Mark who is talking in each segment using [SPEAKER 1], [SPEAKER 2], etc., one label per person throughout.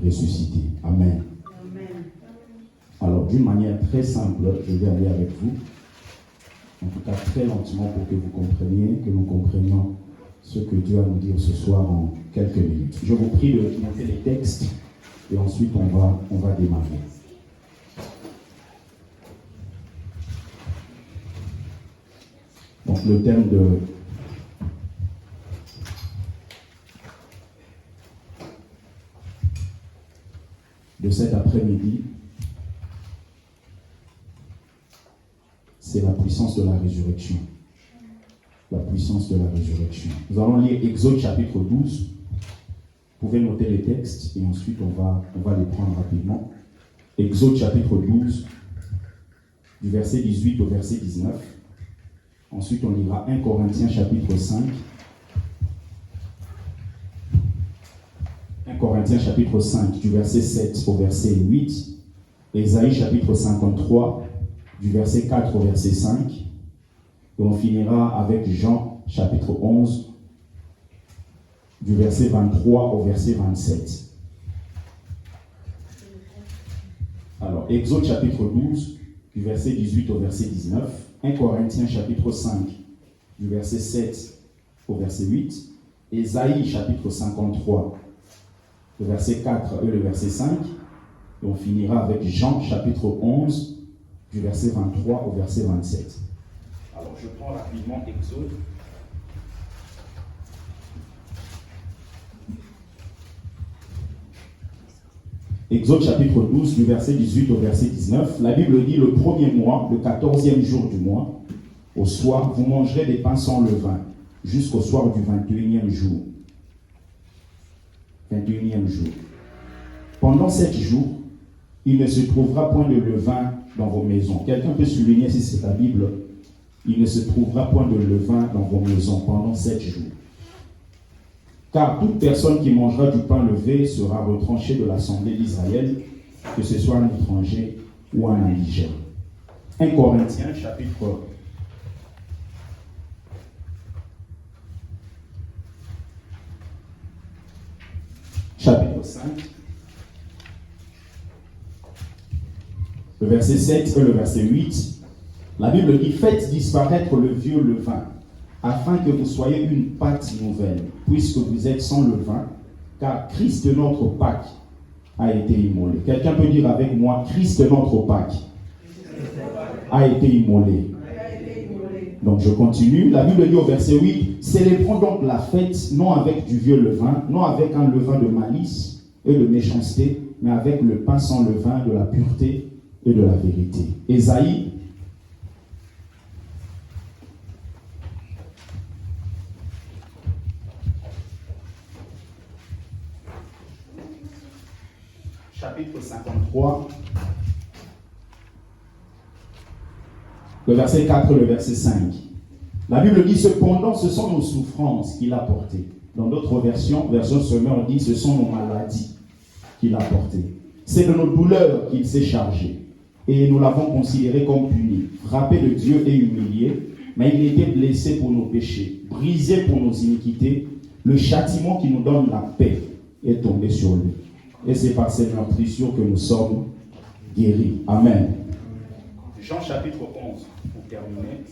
[SPEAKER 1] ressuscité. Amen.
[SPEAKER 2] Amen.
[SPEAKER 1] Alors, d'une manière très simple, je vais aller avec vous, en tout cas très lentement pour que vous compreniez, que nous comprenions ce que Dieu a à nous dire ce soir en quelques minutes. Je vous prie de monter les textes et ensuite on va démarrer. Donc le thème de cet après-midi, c'est la puissance de la résurrection. La puissance de la résurrection. Nous allons lire Exode chapitre 12. Vous pouvez noter les textes et ensuite on va les prendre rapidement. Exode chapitre 12, du verset 18 au verset 19. Ensuite on lira 1 Corinthiens chapitre 5. 1 Corinthiens chapitre 5, du verset 7 au verset 8. Ésaïe chapitre 53, du verset 4 au verset 5. Et on finira avec Jean chapitre 11, du verset 23 au verset 27. Alors, Exode chapitre 12, du verset 18 au verset 19. 1 Corinthiens chapitre 5, du verset 7 au verset 8. Ésaïe chapitre 53, le verset 4 et le verset 5. Et on finira avec Jean chapitre 11, du verset 23 au verset 27. Alors, je prends rapidement Exode. Exode chapitre 12, du verset 18 au verset 19. La Bible dit: le premier mois, le 14e jour du mois, au soir, vous mangerez des pains sans levain, jusqu'au soir du 21e jour. 21e jour. Pendant 7 jours, il ne se trouvera point de levain dans vos maisons. Quelqu'un peut souligner si c'est la Bible? Il ne se trouvera point de levain dans vos maisons pendant 7 jours. Car toute personne qui mangera du pain levé sera retranchée de l'assemblée d'Israël, que ce soit un étranger ou un indigène. 1 Corinthiens chapitre 5, le verset 7 et le verset 8. La Bible dit: faites disparaître le vieux levain, afin que vous soyez une pâte nouvelle, puisque vous êtes sans levain, car Christ notre Pâque a été immolé. Quelqu'un peut dire avec moi: Christ notre Pâque a été immolé. Donc je continue. La Bible dit au verset 8: célébrons donc la fête, non avec du vieux levain, non avec un levain de malice et de méchanceté, mais avec le pain sans levain de la pureté et de la vérité. Ésaïe chapitre 53, le verset 4 et le verset 5. La Bible dit: cependant, ce sont nos souffrances qu'il a portées. Dans d'autres version Semeur dit: ce sont nos maladies qu'il a portées. C'est de nos douleurs qu'il s'est chargé. Et nous l'avons considéré comme puni, frappé de Dieu et humilié, mais il était blessé pour nos péchés, brisé pour nos iniquités. Le châtiment qui nous donne la paix est tombé sur lui. Et c'est par ces meurtrissures que nous sommes guéris. Amen. Jean chapitre 11, pour terminer.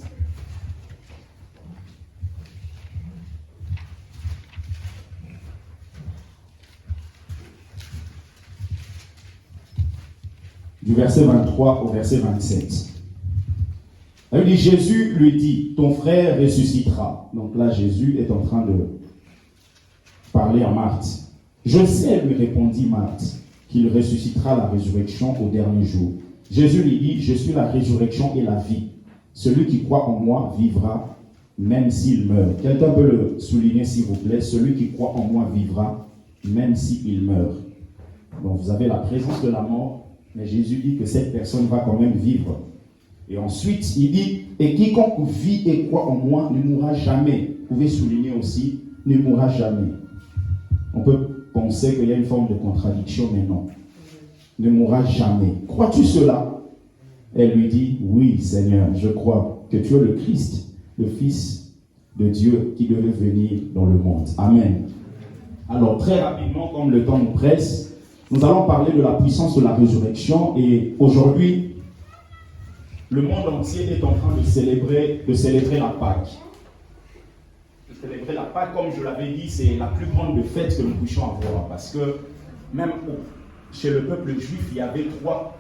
[SPEAKER 1] Du verset 23 au verset 27. Elle dit: Jésus lui dit: ton frère ressuscitera. Donc là, Jésus est en train de parler à Marthe. Je sais, lui répondit Marthe, qu'il ressuscitera la résurrection au dernier jour. Jésus lui dit: je suis la résurrection et la vie. Celui qui croit en moi vivra, même s'il meurt. Quelqu'un peut le souligner, s'il vous plaît? Celui qui croit en moi vivra, même s'il meurt. Donc vous avez la présence de la mort, mais Jésus dit que cette personne va quand même vivre. Et ensuite, il dit: et quiconque vit et croit en moi ne mourra jamais. Vous pouvez souligner aussi: ne mourra jamais. On peut penser qu'il y a une forme de contradiction, mais non. Ne mourra jamais. Crois-tu cela? Elle lui dit: oui, Seigneur, je crois que tu es le Christ, le Fils de Dieu qui devait venir dans le monde. Amen. Alors, très rapidement, comme le temps nous presse, Nous allons parler de la puissance de la résurrection et aujourd'hui, le monde entier est en train de célébrer la Pâque. De célébrer la Pâque, comme je l'avais dit, c'est la plus grande fête que nous puissions avoir parce que même chez le peuple juif, il y avait trois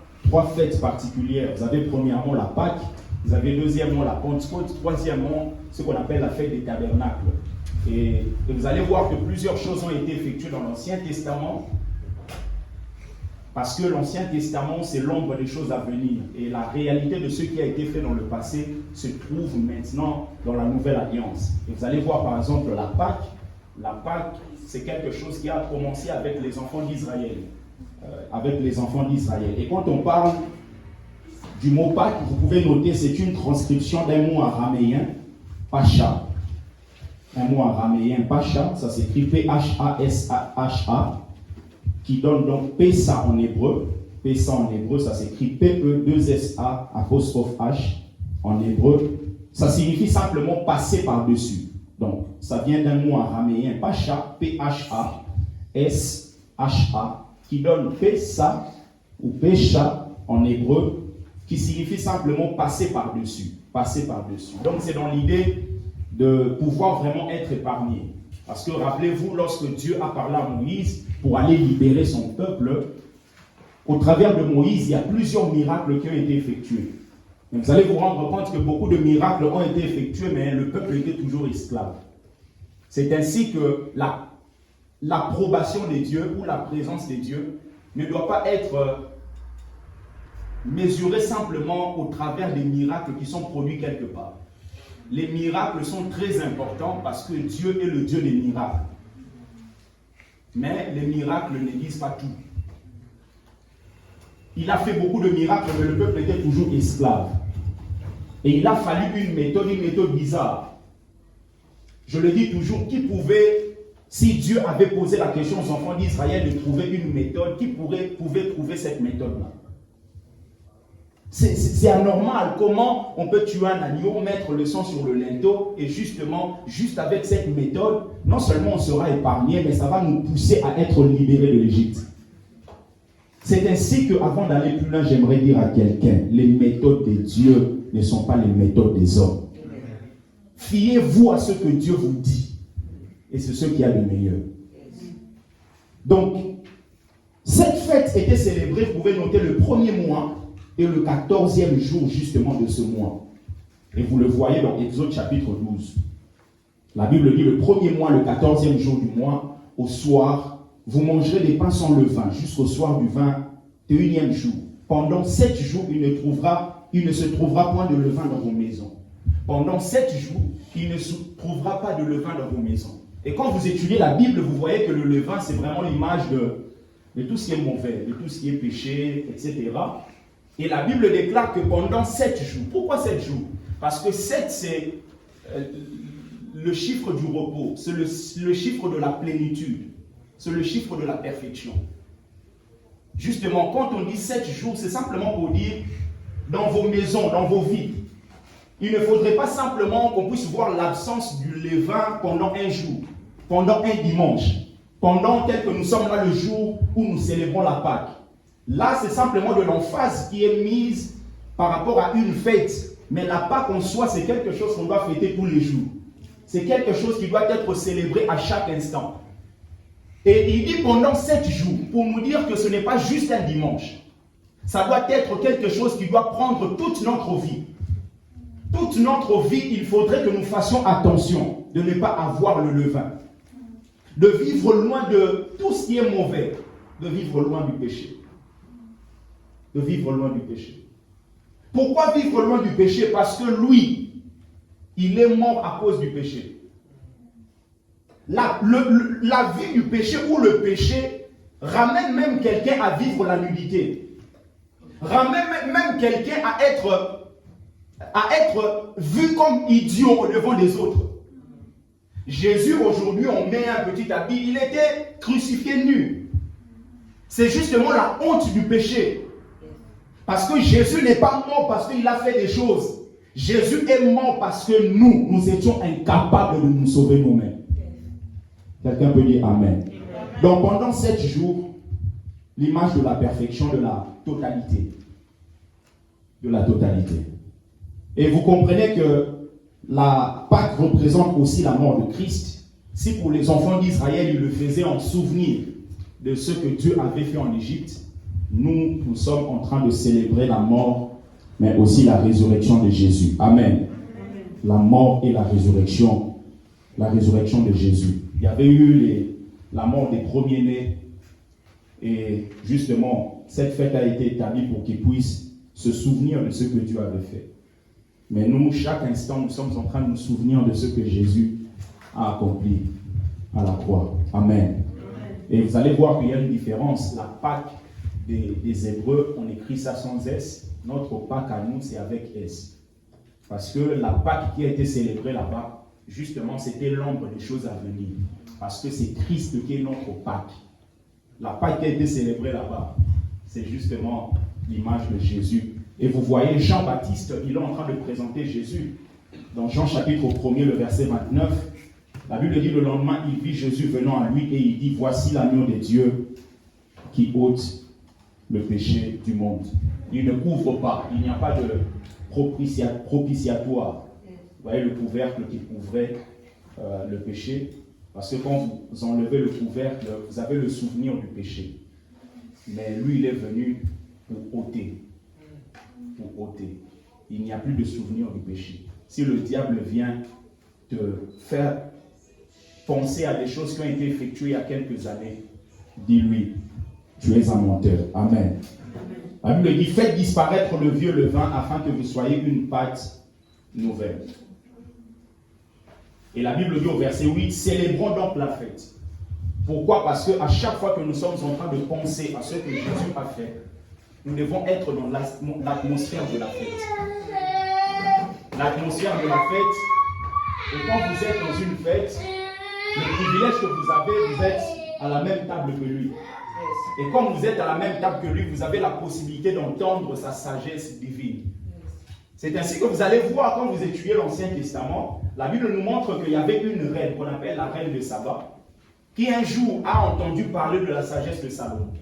[SPEAKER 1] fêtes particulières. Vous avez premièrement la Pâque, vous avez deuxièmement la Pentecôte, troisièmement ce qu'on appelle la fête des tabernacles. Et vous allez voir que plusieurs choses ont été effectuées dans l'Ancien Testament parce que l'Ancien Testament, c'est l'ombre des choses à venir. Et la réalité de ce qui a été fait dans le passé se trouve maintenant dans la Nouvelle Alliance. Et vous allez voir par exemple la Pâque. La Pâque, c'est quelque chose qui a commencé avec les enfants d'Israël. Et quand on parle du mot Pâque, vous pouvez noter, c'est une transcription d'un mot araméen, Pacha. Un mot araméen, Pacha, ça s'écrit P-H-A-S-H-A, qui donne donc Pessa en hébreu. Pessa en hébreu, ça s'écrit P-E-2-S-A apostrophe H en hébreu. Ça signifie simplement passer par-dessus. Donc, ça vient d'un mot araméen, Pacha, P-H-A-S-H-A, qui donne Pessa ou Pesha en hébreu, qui signifie simplement passer par-dessus. Passer par-dessus. Donc, c'est dans l'idée de pouvoir vraiment être épargné. Parce que rappelez-vous, lorsque Dieu a parlé à Moïse pour aller libérer son peuple, au travers de Moïse, il y a plusieurs miracles qui ont été effectués. Et vous allez vous rendre compte que beaucoup de miracles ont été effectués, mais le peuple était toujours esclave. C'est ainsi que l'approbation des dieux ou la présence des dieux ne doit pas être mesurée simplement au travers des miracles qui sont produits quelque part. Les miracles sont très importants parce que Dieu est le Dieu des miracles. Mais les miracles ne disent pas tout. Il a fait beaucoup de miracles, mais le peuple était toujours esclave. Et il a fallu une méthode bizarre. Je le dis toujours, qui pouvait, si Dieu avait posé la question aux enfants d'Israël de trouver une méthode, qui pouvait trouver cette méthode-là? C'est anormal. Comment on peut tuer un agneau, mettre le sang sur le linteau et justement, juste avec cette méthode, non seulement on sera épargné, mais ça va nous pousser à être libérés de l'Égypte. C'est ainsi qu'avant d'aller plus loin, j'aimerais dire à quelqu'un, les méthodes de Dieu ne sont pas les méthodes des hommes. Fiez-vous à ce que Dieu vous dit. Et c'est ce qu'il y a de meilleur. Donc, cette fête était célébrée, vous pouvez noter, le premier mois et le 14e jour justement de ce mois. Et vous le voyez dans Exode chapitre 12. La Bible dit le premier mois, le 14e jour du mois, au soir, vous mangerez des pains sans levain jusqu'au soir du 21e jour. Pendant 7 jours, il ne se trouvera point de levain dans vos maisons. Pendant 7 jours, il ne se trouvera pas de levain dans vos maisons. Et quand vous étudiez la Bible, vous voyez que le levain, c'est vraiment l'image de tout ce qui est mauvais, de tout ce qui est péché, etc. Et la Bible déclare que pendant 7 jours, pourquoi 7 jours? Parce que 7, c'est le chiffre du repos, c'est le chiffre de la plénitude, c'est le chiffre de la perfection. Justement, quand on dit 7 jours, c'est simplement pour dire dans vos maisons, dans vos vies. Il ne faudrait pas simplement qu'on puisse voir l'absence du levain pendant un jour, pendant un dimanche, pendant tel que nous sommes là le jour où nous célébrons la Pâque. Là, c'est simplement de l'emphase qui est mise par rapport à une fête. Mais la Pâque en soi, c'est quelque chose qu'on doit fêter tous les jours. C'est quelque chose qui doit être célébré à chaque instant. Et il dit pendant 7 jours, pour nous dire que ce n'est pas juste un dimanche. Ça doit être quelque chose qui doit prendre toute notre vie. Toute notre vie, il faudrait que nous fassions attention de ne pas avoir le levain. De vivre loin de tout ce qui est mauvais. De vivre loin du péché. De vivre loin du péché. Pourquoi vivre loin du péché? Parce que lui, il est mort à cause du péché. La vie du péché ou le péché ramène même quelqu'un à vivre la nudité. Ramène même quelqu'un à être vu comme idiot au devant des autres. Jésus, aujourd'hui, on met un petit habit, il était crucifié nu. C'est justement la honte du péché. Parce que Jésus n'est pas mort parce qu'il a fait des choses. Jésus est mort parce que nous étions incapables de nous sauver nous-mêmes. Quelqu'un peut dire Amen. Donc pendant 7 jours, l'image de la perfection, de la totalité. De la totalité. Et vous comprenez que la Pâque représente aussi la mort de Christ. Si pour les enfants d'Israël, ils le faisaient en souvenir de ce que Dieu avait fait en Égypte, nous sommes en train de célébrer la mort, mais aussi la résurrection de Jésus. Amen. La mort et la résurrection de Jésus. Il y avait eu la mort des premiers-nés, et justement, cette fête a été établie pour qu'ils puissent se souvenir de ce que Dieu avait fait. Mais nous, chaque instant, nous sommes en train de nous souvenir de ce que Jésus a accompli à la croix. Amen. Et vous allez voir qu'il y a une différence. La Pâque des Hébreux, on écrit ça sans S. Notre Pâque à nous, c'est avec S. Parce que la Pâque qui a été célébrée là-bas, justement, c'était l'ombre des choses à venir. Parce que c'est Christ qui est notre Pâque. La Pâque qui a été célébrée là-bas, c'est justement l'image de Jésus. Et vous voyez, Jean-Baptiste, il est en train de présenter Jésus. Dans Jean chapitre 1er, le verset 29, la Bible dit, le lendemain, il vit Jésus venant à lui et il dit, voici l'agneau de Dieu qui ôte le péché du monde. Il ne couvre pas, il n'y a pas de propitiatoire. Vous voyez le couvercle qui couvrait le péché, parce que quand vous enlevez le couvercle, vous avez le souvenir du péché. Mais lui, il est venu pour ôter. Pour ôter. Il n'y a plus de souvenir du péché. Si le diable vient te faire penser à des choses qui ont été effectuées il y a quelques années, dis-lui, tu es un menteur. Amen. La Bible dit, faites disparaître le vieux levain afin que vous soyez une pâte nouvelle. Et la Bible dit au verset 8, célébrons donc la fête. Pourquoi? Parce qu'à chaque fois que nous sommes en train de penser à ce que Jésus a fait, nous devons être dans l'atmosphère de la fête. L'atmosphère de la fête, et quand vous êtes dans une fête, le privilège que vous avez, vous êtes à la même table que lui. Et quand vous êtes à la même table que lui, vous avez la possibilité d'entendre sa sagesse divine. C'est ainsi que vous allez voir quand vous étudiez l'Ancien Testament, la Bible nous montre qu'il y avait une reine qu'on appelle la reine de Saba, qui un jour a entendu parler de la sagesse de Salomon.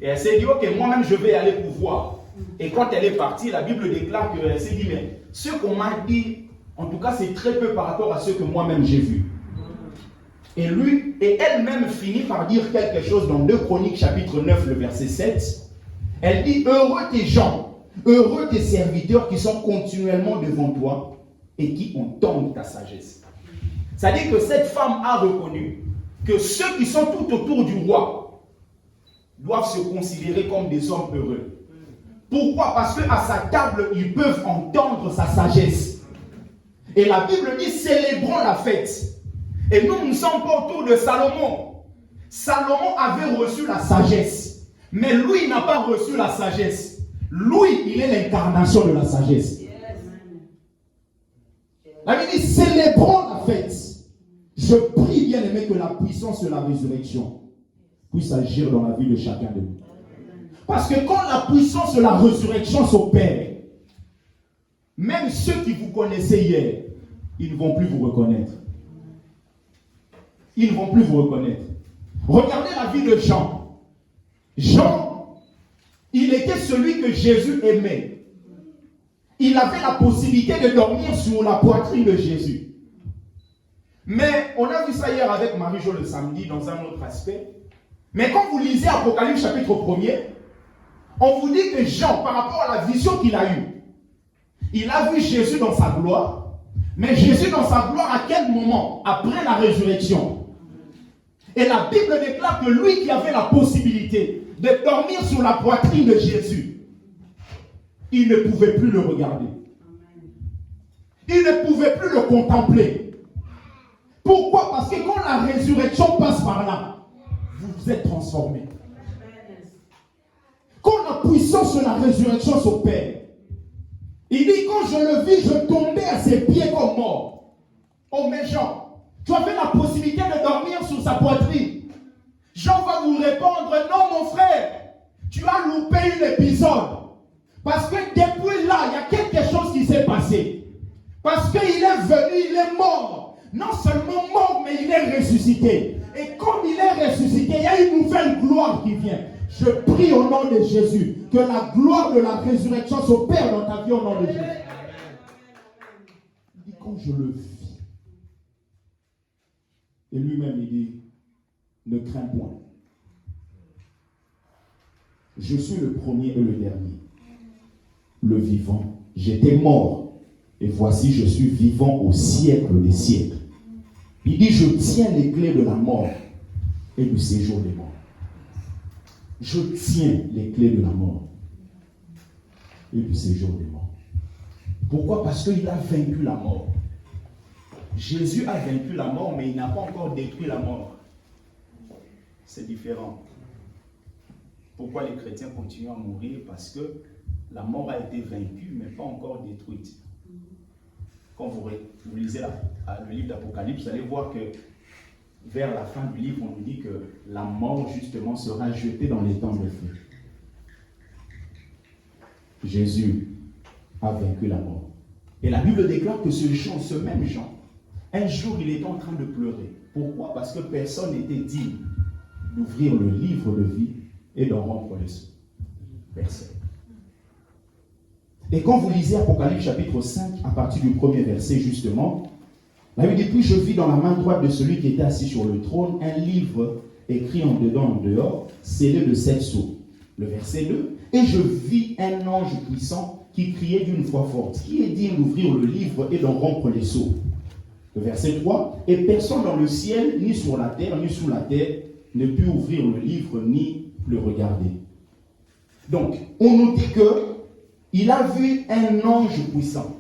[SPEAKER 1] Et elle s'est dit, ok, moi-même je vais aller pour voir. Et quand elle est partie, la Bible déclare qu'elle s'est dit, mais ce qu'on m'a dit, en tout cas c'est très peu par rapport à ce que moi-même j'ai vu. Et elle-même finit par dire quelque chose dans 2 Chroniques chapitre 9, le verset 7. Elle dit, heureux tes gens, heureux tes serviteurs qui sont continuellement devant toi et qui entendent ta sagesse. C'est-à-dire que cette femme a reconnu que ceux qui sont tout autour du roi doivent se considérer comme des hommes heureux. Pourquoi? Parce qu'à sa table, ils peuvent entendre sa sagesse. Et la Bible dit, célébrons la fête. Et nous ne sommes pas autour de Salomon. Salomon avait reçu la sagesse. Mais lui, il n'a pas reçu la sagesse. Lui, il est l'incarnation de la sagesse. La Bible dit, célébrons la fête. Je prie, bien aimé, que la puissance de la résurrection puisse agir dans la vie de chacun de nous. Parce que quand la puissance de la résurrection s'opère, même ceux qui vous connaissaient hier, ils ne vont plus vous reconnaître. Ils ne vont plus vous reconnaître. Regardez la vie de Jean. Jean, il était celui que Jésus aimait. Il avait la possibilité de dormir sur la poitrine de Jésus. Mais on a vu ça hier avec Marie-Jo le samedi dans un autre aspect. Mais quand vous lisez Apocalypse chapitre 1er, on vous dit que Jean, par rapport à la vision qu'il a eue, il a vu Jésus dans sa gloire. Mais Jésus dans sa gloire à quel moment? Après la résurrection. Et la Bible déclare que lui qui avait la possibilité de dormir sur la poitrine de Jésus, il ne pouvait plus le regarder. Il ne pouvait plus le contempler. Pourquoi? Parce que quand la résurrection passe par là, vous êtes transformés. Quand la puissance de la résurrection s'opère, il dit, quand je le vis, je tombais à ses pieds comme mort. Oh mais Jean, tu avais la possibilité de dormir sur sa poitrine. Jean va vous répondre, non mon frère, tu as loupé un épisode. Parce que depuis là, il y a quelque chose qui s'est passé. Parce qu'il est venu, il est mort. Non seulement mort, mais il est ressuscité. Et comme il est ressuscité, il y a une nouvelle gloire qui vient. Je prie au nom de Jésus que la gloire de la résurrection s'opère dans ta vie au nom de Jésus. Il dit, quand je le vis, et lui-même il dit, ne crains point. Je suis le premier et le dernier, le vivant. J'étais mort, et voici je suis vivant au siècle des siècles. Il dit, je tiens les clés de la mort et du séjour des morts. Je tiens les clés de la mort et du séjour des morts. Pourquoi? Parce qu'il a vaincu la mort. Jésus a vaincu la mort, mais il n'a pas encore détruit la mort. C'est différent. Pourquoi les chrétiens continuent à mourir? Parce que la mort a été vaincue, mais pas encore détruite. Quand vous lisez le livre d'Apocalypse, vous allez voir que vers la fin du livre, on nous dit que la mort, justement, sera jetée dans les temps de feu. Jésus a vaincu la mort. Et la Bible déclare que ce même Jean, un jour, il était en train de pleurer. Pourquoi? Parce que personne n'était digne d'ouvrir le livre de vie et d'en rompre les sceaux. Personne. Et quand vous lisez Apocalypse chapitre 5, à partir du premier verset, justement, la Bible dit, puis je vis dans la main droite de celui qui était assis sur le trône un livre écrit en dedans et en dehors, scellé de 7 sceaux. Le verset 2, et je vis un ange puissant qui criait d'une voix forte, qui est digne d'ouvrir le livre et d'en rompre les sceaux. Le verset 3, et personne dans le ciel, ni sur la terre, ni sous la terre, ne put ouvrir le livre, ni le regarder. Donc, on nous dit que il a vu un ange puissant.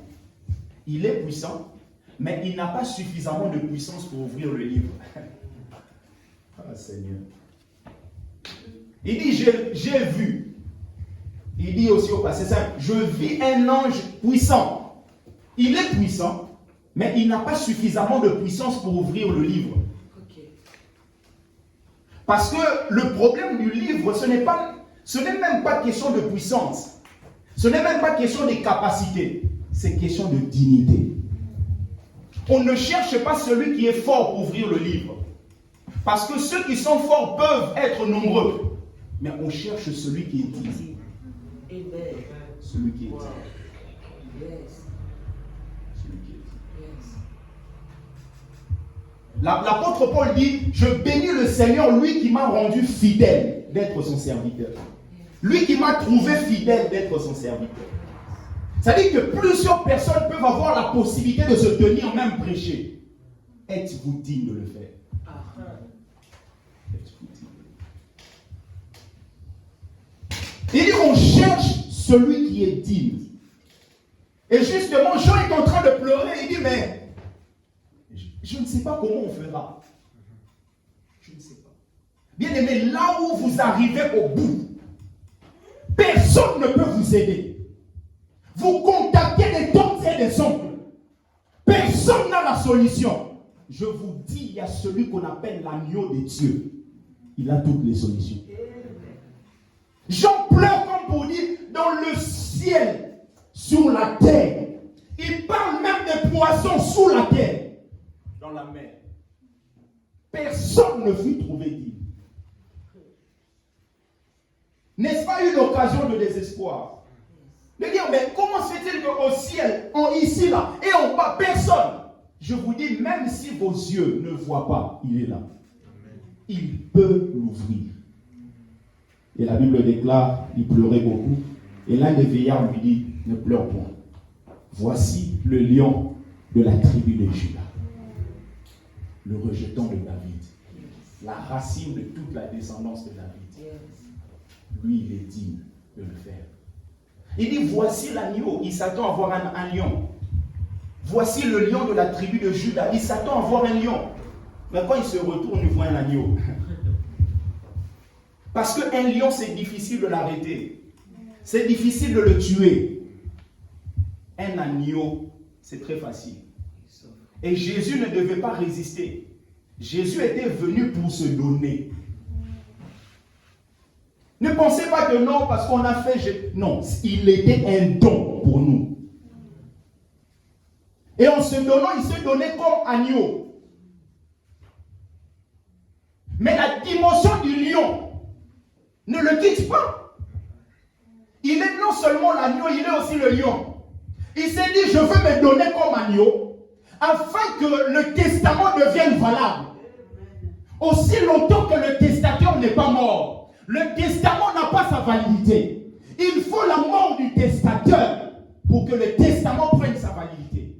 [SPEAKER 1] Il est puissant, mais il n'a pas suffisamment de puissance pour ouvrir le livre. Ah Seigneur. Il dit, j'ai vu. Il dit aussi au passé simple, je vis un ange puissant. Il est puissant, mais il n'a pas suffisamment de puissance pour ouvrir le livre. Parce que le problème du livre, ce n'est même pas question de puissance. Ce n'est même pas question de capacité. C'est question de dignité. On ne cherche pas celui qui est fort pour ouvrir le livre. Parce que ceux qui sont forts peuvent être nombreux. Mais on cherche celui qui est digne. Celui qui est digne. L'apôtre Paul dit, je bénis le Seigneur, lui qui m'a rendu fidèle d'être son serviteur. Lui qui m'a trouvé fidèle d'être son serviteur. Ça dit que plusieurs personnes peuvent avoir la possibilité de se tenir même prêcher. Êtes-vous digne de le faire? Êtes-vous digne? Il dit on cherche celui qui est digne. Et justement, Jean est en train de pleurer. Il dit mais je ne sais pas comment on fera. Je ne sais pas. Bien aimé, là où vous arrivez au bout, personne ne peut vous aider. Vous contactez des tantes et des oncles. Personne n'a la solution. Je vous dis, il y a celui qu'on appelle l'agneau de Dieu. Il a toutes les solutions. Jean pleure comme pour dire, dans le ciel, sur la terre. Il parle même des poissons sous la terre, dans la mer. Personne ne fut trouvé digne. N'est-ce pas une occasion de désespoir? De dire, mais comment se fait-il qu'au ciel, ici, là, et en bas, personne? Je vous dis, même si vos yeux ne voient pas, il est là. Il peut l'ouvrir. Et la Bible déclare, il pleurait beaucoup. Et l'un des vieillards lui dit, ne pleure point. Voici le lion de la tribu de Juda. Le rejeton de David. La racine de toute la descendance de David. Lui, il est digne de le faire. Il dit, voici l'agneau. Il s'attend à voir un lion. Voici le lion de la tribu de Juda. Il s'attend à voir un lion. Mais quand il se retourne, il voit un agneau. Parce qu'un lion, c'est difficile de l'arrêter. C'est difficile de le tuer. Un agneau, c'est très facile. Et Jésus ne devait pas résister. Jésus était venu pour se donner. Ne pensez pas que non, parce qu'on a fait... Non, il était un don pour nous. Et en se donnant, il s'est donné comme agneau. Mais la dimension du lion Ne le quitte pas. Il est non seulement l'agneau, il est aussi le lion. Il s'est dit, je veux me donner comme agneau, afin que le testament devienne valable. Aussi longtemps que le testateur n'est pas mort, le testament n'a pas sa validité. Il faut la mort du testateur pour que le testament prenne sa validité.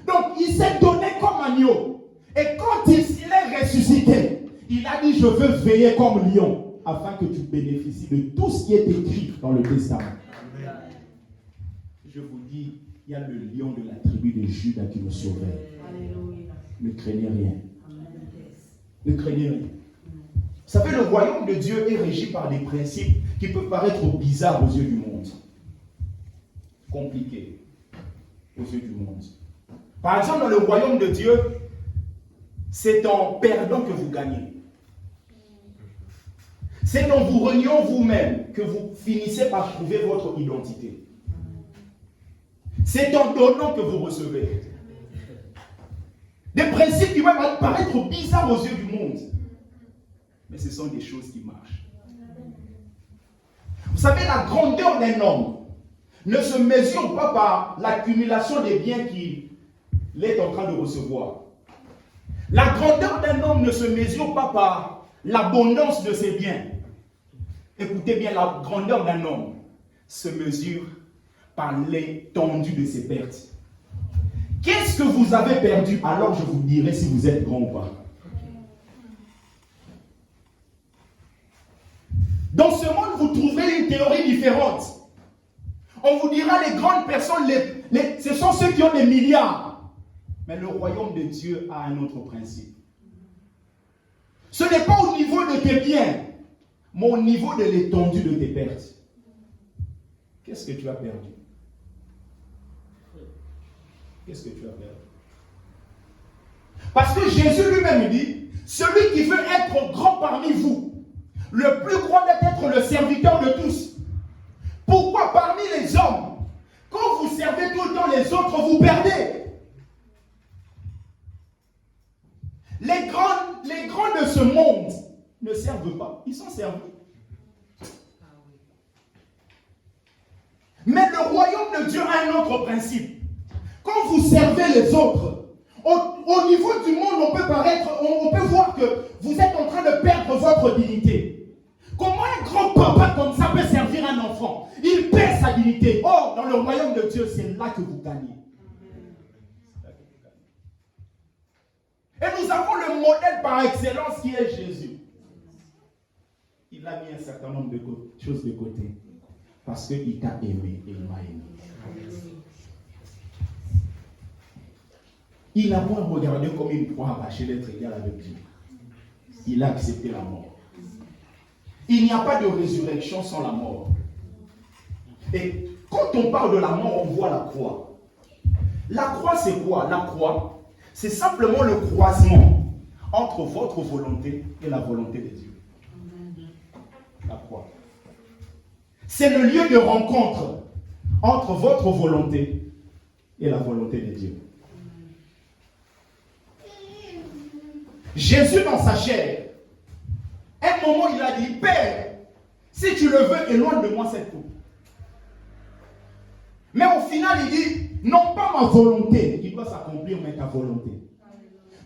[SPEAKER 1] Donc, il s'est donné comme agneau. Et quand il est ressuscité, il a dit, je veux veiller comme lion, afin que tu bénéficies de tout ce qui est écrit dans le testament. Amen. Je vous dis, il y a le lion de la tribu de Juda qui me sauvait. Ne craignez rien. Ne craignez rien. Vous savez, le royaume de Dieu est régi par des principes qui peuvent paraître bizarres aux yeux du monde. Compliqués aux yeux du monde. Par exemple, dans le royaume de Dieu, c'est en perdant que vous gagnez. C'est en vous reniant vous-même que vous finissez par trouver votre identité. C'est en donnant que vous recevez. Des principes qui peuvent paraître bizarres aux yeux du monde. Mais ce sont des choses qui marchent. Vous savez, la grandeur d'un homme ne se mesure pas par l'accumulation des biens qu'il est en train de recevoir. La grandeur d'un homme ne se mesure pas par l'abondance de ses biens. Écoutez bien, la grandeur d'un homme se mesure par l'étendue de ses pertes. Qu'est-ce que vous avez perdu? Alors je vous dirai si vous êtes grand ou pas. Dans ce monde, vous trouverez une théorie différente. On vous dira les grandes personnes, ce sont ceux qui ont des milliards. Mais le royaume de Dieu a un autre principe. Ce n'est pas au niveau de tes biens, mais au niveau de l'étendue de tes pertes. Qu'est-ce que tu as perdu? Qu'est-ce que tu as perdu? Parce que Jésus lui-même dit, celui qui veut être grand parmi vous, le plus grand doit être le serviteur de tous. Pourquoi parmi les hommes, quand vous servez tout le temps les autres, vous perdez? Les grands de ce monde ne servent pas, ils sont servis. Mais le royaume de Dieu a un autre principe. Quand vous servez les autres, au niveau du monde, on peut voir que vous êtes en train de perdre votre dignité. Comment un grand papa comme ça peut servir un enfant? Il perd sa dignité. Or, dans le royaume de Dieu, c'est là que vous gagnez. Et nous avons le modèle par excellence qui est Jésus. Il a mis un certain nombre de choses de côté. Parce qu'il t'a aimé et il m'a aimé. Il a moins regardé comme une proie arrachée d'être égal avec Dieu. Il a accepté la mort. Il n'y a pas de résurrection sans la mort. Et quand on parle de la mort, on voit la croix. La croix, c'est quoi? La croix, c'est simplement le croisement entre votre volonté et la volonté de Dieu. La croix. C'est le lieu de rencontre entre votre volonté et la volonté de Dieu. Jésus dans sa chair, un moment il a dit, Père, si tu le veux, éloigne de moi cette coupe. Mais au final il dit, non pas ma volonté qui doit s'accomplir, mais ta volonté.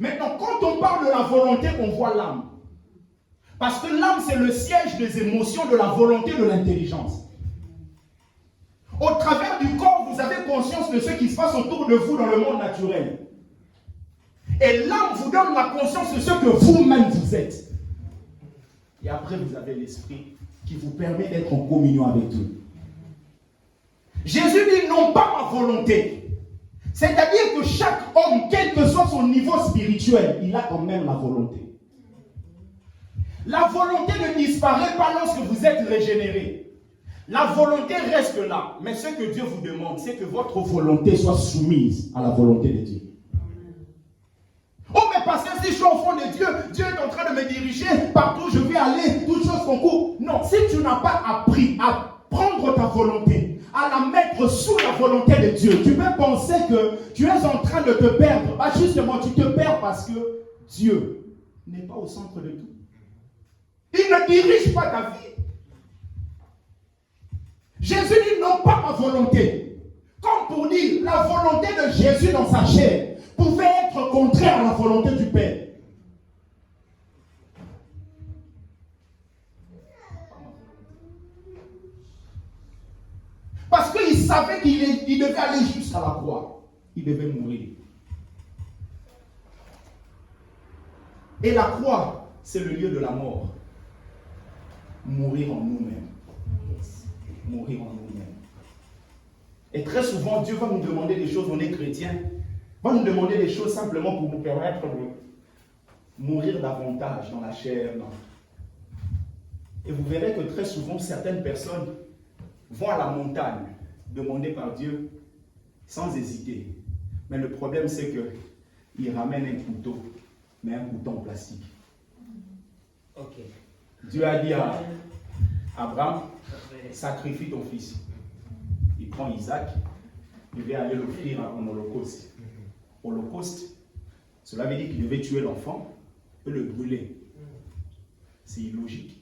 [SPEAKER 1] Maintenant, quand on parle de la volonté, on voit l'âme. Parce que l'âme, c'est le siège des émotions, de la volonté, de l'intelligence. Au travers du corps, vous avez conscience de ce qui se passe autour de vous dans le monde naturel. Et l'âme vous donne la conscience de ce que vous-même vous êtes. Et après, vous avez l'esprit qui vous permet d'être en communion avec Dieu. Jésus dit non pas ma volonté. C'est-à-dire que chaque homme, quel que soit son niveau spirituel, il a quand même la volonté. La volonté ne disparaît pas lorsque vous êtes régénéré. La volonté reste là. Mais ce que Dieu vous demande, c'est que votre volonté soit soumise à la volonté de Dieu. Oh, mais parce que si je suis au fond de Dieu, Dieu est en train de me diriger partout où je vais aller, toutes choses concourent. Non, si tu n'as pas appris à prendre ta volonté, à la mettre sous la volonté de Dieu, tu peux penser que tu es en train de te perdre. Bah justement, tu te perds parce que Dieu n'est pas au centre de tout. Il ne dirige pas ta vie. Jésus dit non pas ma volonté. Comme pour dire, la volonté de Jésus dans sa chair pouvait être contraire à la volonté du Père. Parce qu'il savait qu'il devait aller jusqu'à la croix. Il devait mourir. Et la croix, c'est le lieu de la mort. Mourir en nous-mêmes. Mourir en nous-mêmes. Et très souvent, Dieu va nous demander des choses, on est chrétiens, va nous demander des choses simplement pour nous permettre de mourir davantage dans la chair. Et vous verrez que très souvent, certaines personnes vont à la montagne, demandées par Dieu, sans hésiter. Mais le problème, c'est qu'ils ramènent un couteau, mais un couteau en plastique. Okay. Dieu a dit à Abraham, sacrifie ton fils. Il prend Isaac, il va aller l'offrir en holocauste. Holocauste, cela veut dire qu'il devait tuer l'enfant et le brûler. C'est illogique.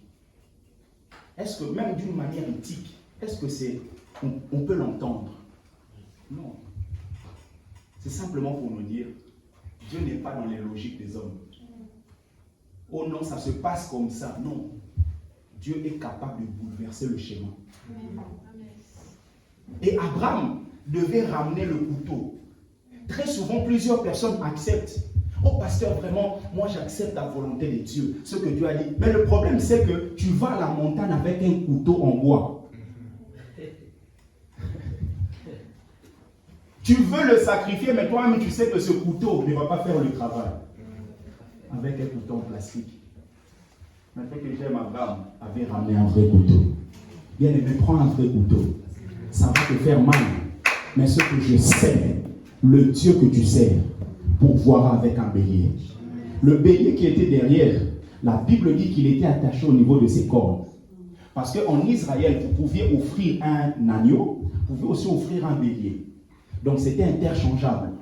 [SPEAKER 1] Est-ce que même d'une manière éthique, est-ce que c'est, on peut l'entendre? Non. C'est simplement pour nous dire, Dieu n'est pas dans les logiques des hommes. Oh non, ça se passe comme ça. Non. Dieu est capable de bouleverser le schéma. Et Abraham devait ramener le couteau. Très souvent, plusieurs personnes acceptent. Oh pasteur, vraiment, moi j'accepte la volonté de Dieu, ce que Dieu a dit. Mais le problème, c'est que tu vas à la montagne avec un couteau en bois. Tu veux le sacrifier, mais toi-même tu sais que ce couteau ne va pas faire le travail. Avec un couteau en plastique. Maintenant que j'aime, Abraham avait ramené un vrai couteau. Bien aimé, prends un vrai couteau. Ça va te faire mal. Mais ce que je sais, le Dieu que tu sers, pour voir avec un bélier. Le bélier qui était derrière, la Bible dit qu'il était attaché au niveau de ses cornes. Parce qu'en Israël, vous pouviez offrir un agneau, vous pouviez aussi offrir un bélier. Donc c'était interchangeable.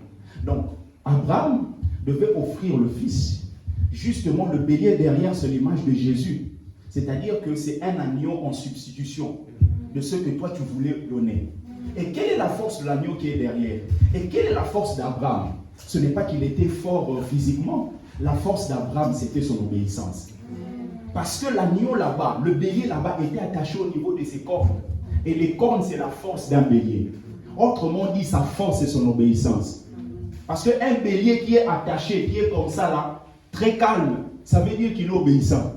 [SPEAKER 1] Donc Abraham devait offrir le fils. Justement, le bélier derrière, c'est l'image de Jésus. C'est-à-dire que c'est un agneau en substitution de ce que toi tu voulais donner. Et quelle est la force de l'agneau qui est derrière? Et quelle est la force d'Abraham? Ce n'est pas qu'il était fort physiquement. La force d'Abraham, c'était son obéissance. Parce que l'agneau là-bas, le bélier là-bas était attaché au niveau de ses cornes. Et les cornes, c'est la force d'un bélier. Autrement dit, sa force, c'est son obéissance. Parce qu'un bélier qui est attaché, qui est comme ça là, très calme, ça veut dire qu'il est obéissant.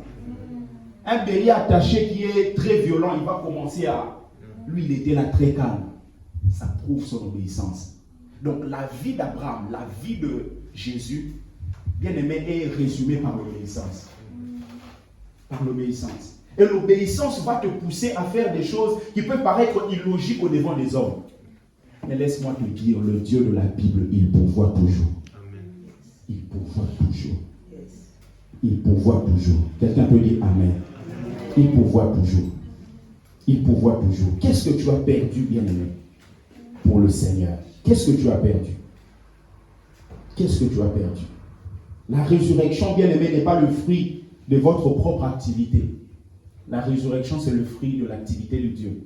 [SPEAKER 1] Un bélier attaché qui est très violent, il va commencer à... Lui, il était là très calme. Ça prouve son obéissance. Donc la vie d'Abraham, la vie de Jésus, bien aimé, est résumée par l'obéissance. Par l'obéissance. Et l'obéissance va te pousser à faire des choses qui peuvent paraître illogiques au devant des hommes. Mais laisse-moi te dire, le Dieu de la Bible, il pourvoit toujours. Il pourvoit toujours. Il pourvoit toujours. Quelqu'un peut dire Amen. Il pourvoit toujours. Il pourvoit toujours. Qu'est-ce que tu as perdu, bien-aimé, pour le Seigneur? Qu'est-ce que tu as perdu? Qu'est-ce que tu as perdu? La résurrection, bien-aimé, n'est pas le fruit de votre propre activité. La résurrection, c'est le fruit de l'activité de Dieu.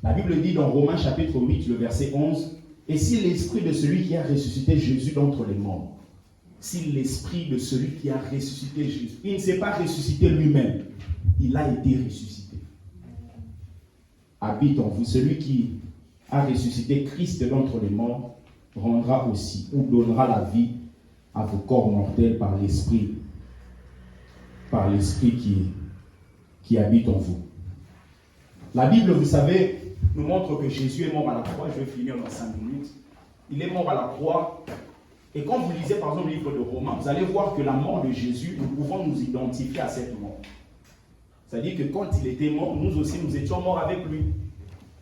[SPEAKER 1] La Bible dit dans Romains chapitre 8, le verset 11, « Et si l'esprit de celui qui a ressuscité Jésus d'entre les morts, si l'esprit de celui qui a ressuscité Jésus, il ne s'est pas ressuscité lui-même, il a été ressuscité. Habite en vous, celui qui a ressuscité Christ d'entre les morts, rendra aussi, ou donnera la vie à vos corps mortels par l'esprit qui habite en vous. » La Bible, vous savez, nous montre que Jésus est mort à la croix. Je vais finir dans 5 minutes. Il est mort à la croix. Et quand vous lisez par exemple le livre de Romains, vous allez voir que la mort de Jésus, nous pouvons nous identifier à cette mort. C'est-à-dire que quand il était mort, nous aussi nous étions morts avec lui.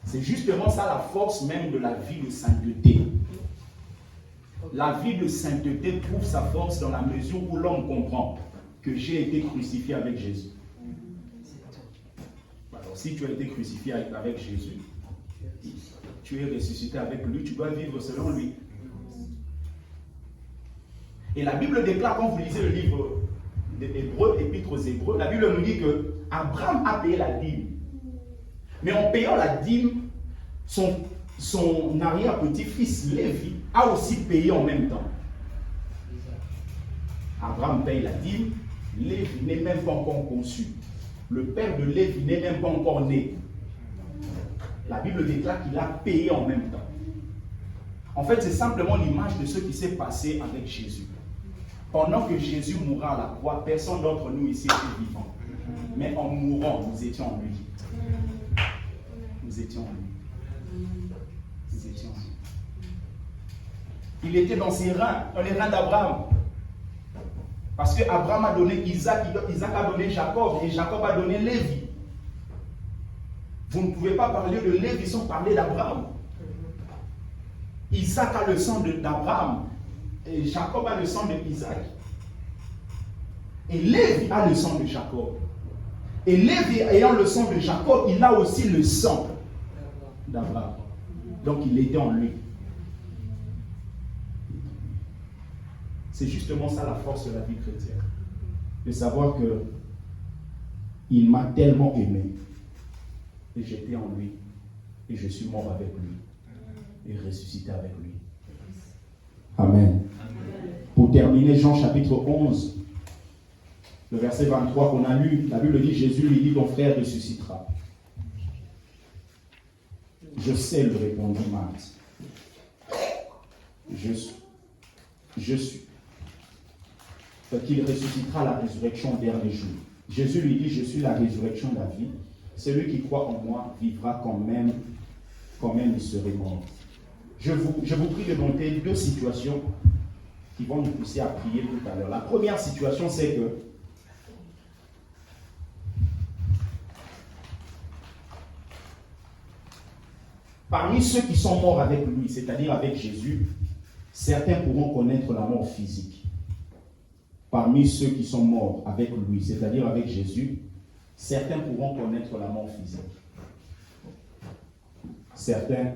[SPEAKER 1] C'est justement ça la force même de la vie de sainteté. La vie de sainteté trouve sa force dans la mesure où l'homme comprend que j'ai été crucifié avec Jésus. Alors si tu as été crucifié avec Jésus, tu es ressuscité avec lui, tu dois vivre selon lui. Et la Bible déclare, quand vous lisez le livre des Hébreux, Épître aux Hébreux, la Bible nous dit que Abraham a payé la dîme. Mais en payant la dîme, son arrière-petit-fils Lévi a aussi payé en même temps. Abraham paye la dîme, Lévi n'est même pas encore conçu. Le père de Lévi n'est même pas encore né. La Bible déclare qu'il a payé en même temps. En fait, c'est simplement l'image de ce qui s'est passé avec Jésus. Pendant que Jésus mourra à la croix, personne d'entre nous ici était vivant. Mais en mourant, nous étions en lui. Nous étions en lui. Nous étions en lui. Il était dans ses reins, dans les reins d'Abraham. Parce qu'Abraham a donné Isaac, Isaac a donné Jacob, et Jacob a donné Lévi. Vous ne pouvez pas parler de Lévi sans parler d'Abraham. Isaac a le sang d'Abraham, et Jacob a le sang d'Isaac. Et Lévi a le sang de Jacob. Et Lévi ayant le sang de Jacob, il a aussi le sang d'Abraham. Donc il était en lui. C'est justement ça la force de la vie chrétienne. De savoir que il m'a tellement aimé. Et j'étais en lui. Et je suis mort avec lui. Et ressuscité avec lui. Amen. Pour terminer, Jean chapitre 11, le verset 23 qu'on a lu, la Bible dit, Jésus lui dit, ton frère ressuscitera. Je sais, le répondit Marthe. Je suis. Qu'il ressuscitera la résurrection au dernier jour. Jésus lui dit, je suis la résurrection de la vie. Celui qui croit en moi vivra quand même il serait mort. Je vous prie de monter deux situations qui vont nous pousser à prier tout à l'heure. La première situation, c'est que parmi ceux qui sont morts avec lui, c'est-à-dire avec Jésus, certains pourront connaître la mort physique. Parmi ceux qui sont morts avec lui, c'est-à-dire avec Jésus, certains pourront connaître la mort physique. Certains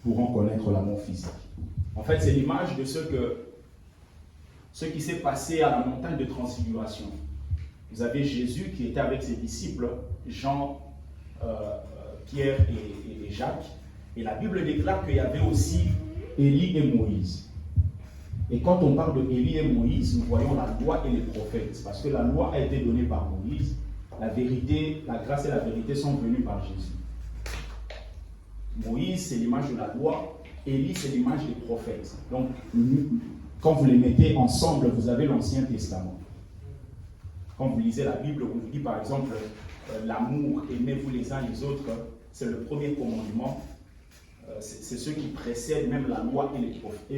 [SPEAKER 1] pourront connaître la mort physique. En fait, c'est l'image de ce qui s'est passé à la montagne de transfiguration. Vous avez Jésus qui était avec ses disciples, Jean, Pierre et Jacques. Et la Bible déclare qu'il y avait aussi Élie et Moïse. Et quand on parle de Élie et Moïse, nous voyons la loi et les prophètes. Parce que la loi a été donnée par Moïse. La vérité, la grâce et la vérité sont venues par Jésus. Moïse, c'est l'image de la loi. Élie, c'est l'image des prophètes. Donc, quand vous les mettez ensemble, vous avez l'Ancien Testament. Quand vous lisez la Bible, on vous dit par exemple, l'amour, aimez-vous les uns les autres, c'est le premier commandement. C'est ce qui précède même la loi et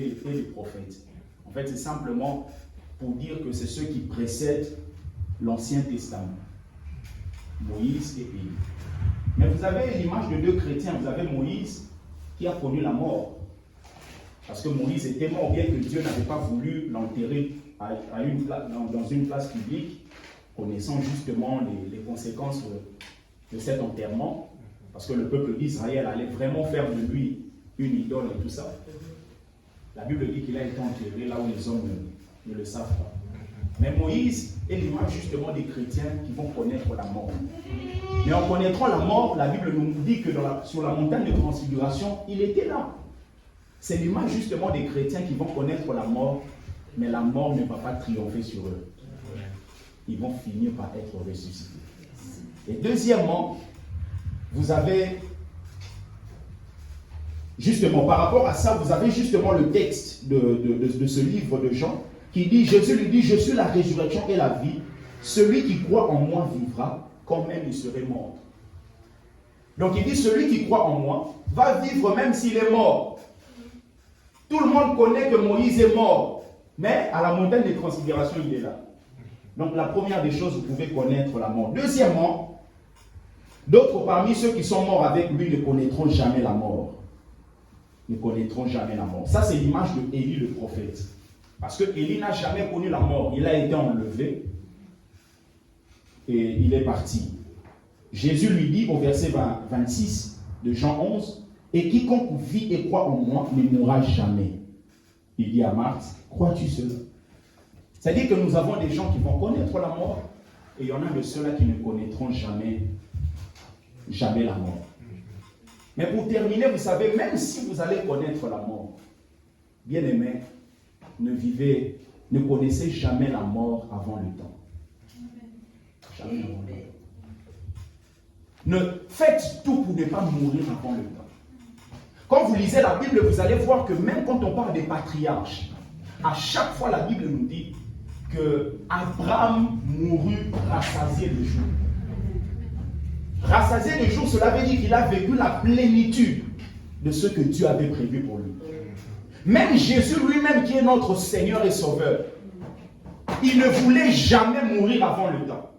[SPEAKER 1] les prophètes. En fait, c'est simplement pour dire que c'est ceux qui précèdent l'Ancien Testament. Moïse et Élie. Mais vous avez l'image de deux chrétiens. Vous avez Moïse qui a connu la mort. Parce que Moïse était mort, bien que Dieu n'avait pas voulu l'enterrer dans une place publique, connaissant justement les conséquences de cet enterrement. Parce que le peuple d'Israël allait vraiment faire de lui une idole et tout ça. La Bible dit qu'il a été enterré là où les hommes ne le savent pas. Mais Moïse est l'image justement des chrétiens qui vont connaître la mort. Mais en connaîtrant la mort, la Bible nous dit que sur la montagne de transfiguration, il était là. C'est l'image justement des chrétiens qui vont connaître la mort, mais la mort ne va pas triompher sur eux. Ils vont finir par être ressuscités. Et deuxièmement, vous avez, justement, par rapport à ça, vous avez justement le texte de ce livre de Jean qui dit, Jésus lui dit, je suis la résurrection et la vie. Celui qui croit en moi vivra, quand même il serait mort. Donc il dit, celui qui croit en moi va vivre même s'il est mort. Tout le monde connaît que Moïse est mort, mais à la montagne des transfigurations, il est là. Donc la première des choses, vous pouvez connaître la mort. Deuxièmement, d'autres parmi ceux qui sont morts avec lui ne connaîtront jamais la mort. Ne connaîtront jamais la mort. Ça, c'est l'image de Élie le prophète. Parce que Élie n'a jamais connu la mort. Il a été enlevé et il est parti. Jésus lui dit au verset 26 de Jean 11, « Et quiconque vit et croit en moi ne mourra jamais. » Il dit à Marthe, « Crois-tu cela ?» C'est-à-dire que nous avons des gens qui vont connaître la mort Et il y en a de ceux-là qui ne connaîtront jamais la mort. Mais pour terminer, vous savez, même si vous allez connaître la mort, bien aimé, ne connaissez jamais la mort avant le temps. Jamais avant le temps. Ne faites tout pour ne pas mourir avant le temps. Quand vous lisez la Bible, vous allez voir que même quand on parle des patriarches, à chaque fois la Bible nous dit que Abraham mourut rassasié de jour. Rassasié de jour, cela veut dire qu'il a vécu la plénitude de ce que Dieu avait prévu pour lui. Même Jésus lui-même, qui est notre Seigneur et Sauveur, il ne voulait jamais mourir avant le temps.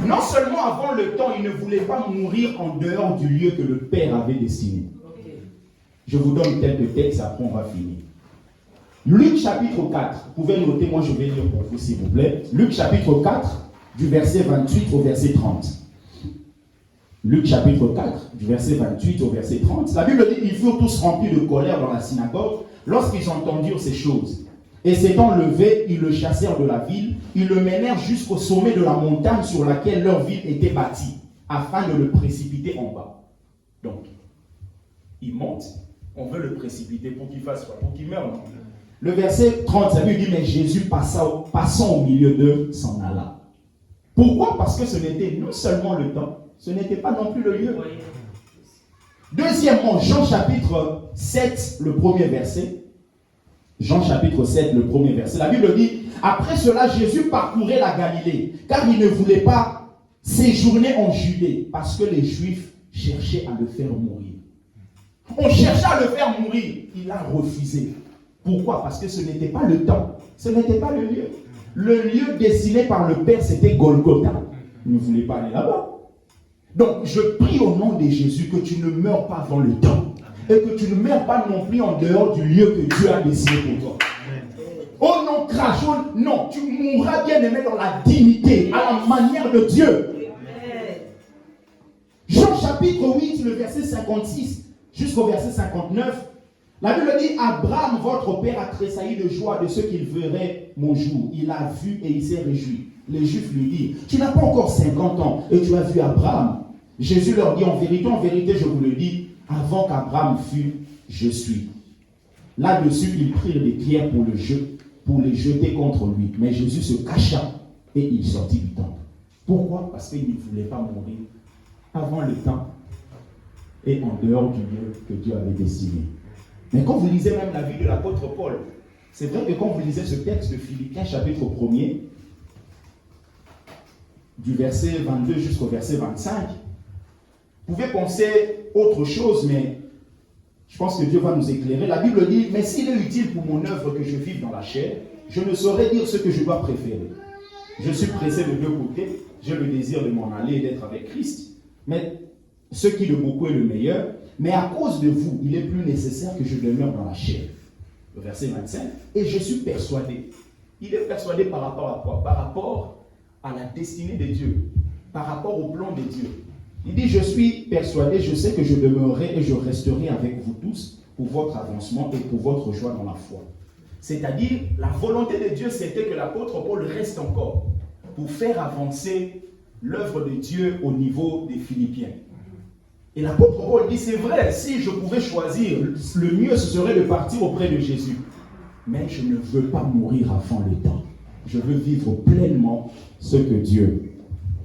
[SPEAKER 1] Non seulement avant le temps, il ne voulait pas mourir en dehors du lieu que le Père avait destiné. Je vous donne quelques textes, après on va finir. Luc chapitre 4, vous pouvez noter, moi je vais lire pour vous s'il vous plaît. Luc chapitre 4, du verset 28 au verset 30. Luc chapitre 4, du verset 28 au verset 30. La Bible dit, ils furent tous remplis de colère dans la synagogue lorsqu'ils entendirent ces choses. Et s'étant levés, ils le chassèrent de la ville, ils le menèrent jusqu'au sommet de la montagne sur laquelle leur ville était bâtie, afin de le précipiter en bas. Donc, il monte, on veut le précipiter pour qu'il fasse quoi? Pour qu'il meure, non? Le verset 30, ça lui dit, mais Jésus passant au milieu d'eux, s'en alla. Pourquoi? Parce que ce n'était non seulement le temps, ce n'était pas non plus le lieu. Deuxièmement, Jean chapitre 7, le premier verset. Jean chapitre 7, le premier verset. La Bible dit, après cela, Jésus parcourait la Galilée, car il ne voulait pas séjourner en Judée, parce que les Juifs cherchaient à le faire mourir. On cherchait à le faire mourir. Il a refusé. Pourquoi? Parce que ce n'était pas le temps, ce n'était pas le lieu. Le lieu destiné par le Père, c'était Golgotha. Il ne voulait pas aller là-bas. Donc, je prie au nom de Jésus que tu ne meurs pas avant le temps. Et que tu ne meurs pas non plus en dehors du lieu que Dieu a dessiné pour toi. Oh non, crache, non, tu mourras bien aimé dans la dignité, à la manière de Dieu. Jean chapitre 8, le verset 56 jusqu'au verset 59. La Bible dit, Abraham, votre père, a tressailli de joie de ce qu'il verrait mon jour. Il a vu et il s'est réjoui. Les Juifs lui disent, tu n'as pas encore 50 ans et tu as vu Abraham. Jésus leur dit, en vérité, je vous le dis, avant qu'Abraham fût, je suis. Là-dessus, ils prirent des pierres pour les jeter contre lui. Mais Jésus se cacha et il sortit du temple. Pourquoi? Parce qu'il ne voulait pas mourir avant le temps et en dehors du lieu que Dieu avait destiné. Mais quand vous lisez même la vie de l'apôtre Paul, c'est vrai que quand vous lisez ce texte de Philippiens chapitre 1er, du verset 22 jusqu'au verset 25, vous pouvez penser autre chose, mais je pense que Dieu va nous éclairer. La Bible dit, mais s'il est utile pour mon œuvre que je vive dans la chair, je ne saurais dire ce que je dois préférer. Je suis pressé de deux côtés, j'ai le désir de m'en aller et d'être avec Christ, mais ce qui de beaucoup est le meilleur, mais à cause de vous, il est plus nécessaire que je demeure dans la chair. Le verset 25, et je suis persuadé. Il est persuadé par rapport à quoi? Par rapport à la destinée de Dieu, par rapport au plan de Dieu. Il dit, je suis persuadé, je sais que je demeurerai et je resterai avec vous tous pour votre avancement et pour votre joie dans la foi. C'est-à-dire, la volonté de Dieu, c'était que l'apôtre Paul reste encore pour faire avancer l'œuvre de Dieu au niveau des Philippiens. Et l'apôtre Paul dit, c'est vrai, si je pouvais choisir, le mieux ce serait de partir auprès de Jésus. Mais je ne veux pas mourir avant le temps. Je veux vivre pleinement ce que Dieu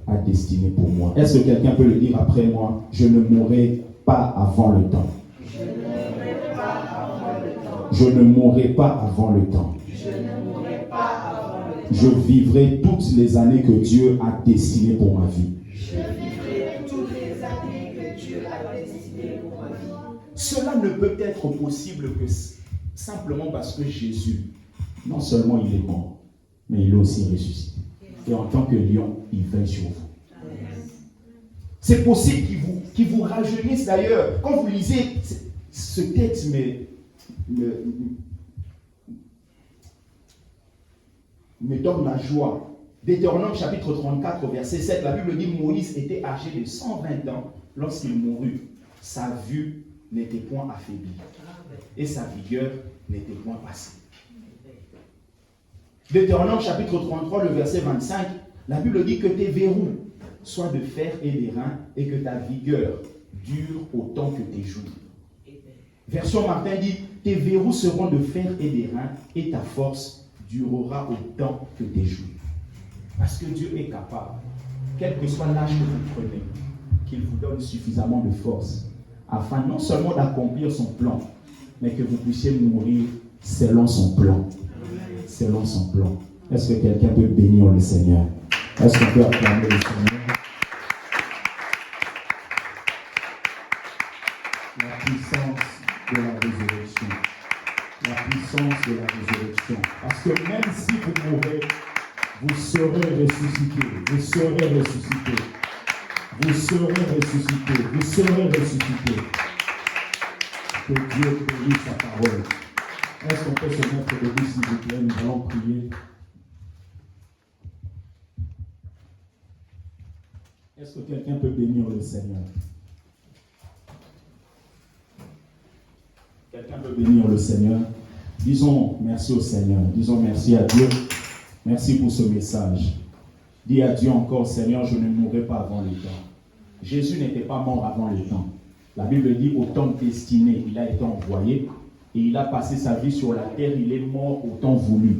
[SPEAKER 1] a destiné pour moi. Est-ce que quelqu'un peut le dire après moi? Je ne mourrai pas avant le temps. Je ne mourrai pas avant le temps. Je ne mourrai pas avant le temps. Je ne mourrai pas avant le temps. Je vivrai toutes les années que Dieu a destinées pour ma vie. Je vivrai toutes les années que Dieu a destinées pour ma vie. Cela ne peut être possible que simplement parce que Jésus, non seulement il est mort, mais il est aussi ressuscité. Et en tant que lion, il veille sur vous. C'est possible qu'il vous rajeunisse d'ailleurs. Quand vous lisez ce texte, me donne la joie. Deutéronome chapitre 34, verset 7, la Bible dit, Moïse était âgé de 120 ans lorsqu'il mourut. Sa vue n'était point affaiblie et sa vigueur n'était point passée. Deutéronome chapitre 33, le verset 25, La Bible dit que tes verrous soient de fer et d'airain et que ta vigueur dure autant que tes jours. Version Martin dit, tes verrous seront de fer et d'airain et ta force durera autant que tes jours. Parce que Dieu est capable, quel que soit l'âge que vous prenez, qu'il vous donne suffisamment de force afin non seulement d'accomplir son plan, mais que vous puissiez mourir selon son plan. Selon son plan. Est-ce que quelqu'un peut bénir le Seigneur? Est-ce qu'on peut acclamer le Seigneur? La puissance de la résurrection. La puissance de la résurrection. Parce que même si vous mourrez, vous serez ressuscité. Vous serez ressuscité. Vous serez ressuscité. Vous serez ressuscité. Que Dieu bénisse sa parole. Est-ce qu'on peut se mettre debout, s'il vous plaît? Nous allons prier. Est-ce que quelqu'un peut bénir le Seigneur? Quelqu'un peut bénir le Seigneur? Disons merci au Seigneur. Disons merci à Dieu. Merci pour ce message. Dis à Dieu encore, Seigneur, je ne mourrai pas avant le temps. Jésus n'était pas mort avant le temps. La Bible dit, au temps destiné, il a été envoyé et il a passé sa vie sur la terre. Il est mort au temps voulu.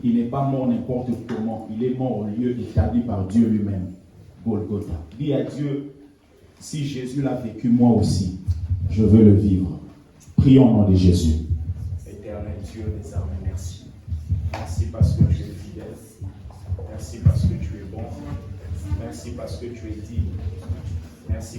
[SPEAKER 1] Il n'est pas mort n'importe comment. Il est mort au lieu établi par Dieu lui-même. Golgotha. Dis à Dieu, si Jésus l'a vécu, moi aussi, je veux le vivre. Prions au nom de Jésus. Éternel Dieu des armées, merci. Merci parce que tu es fidèle. Merci parce que tu es bon. Merci parce que tu es digne. Merci.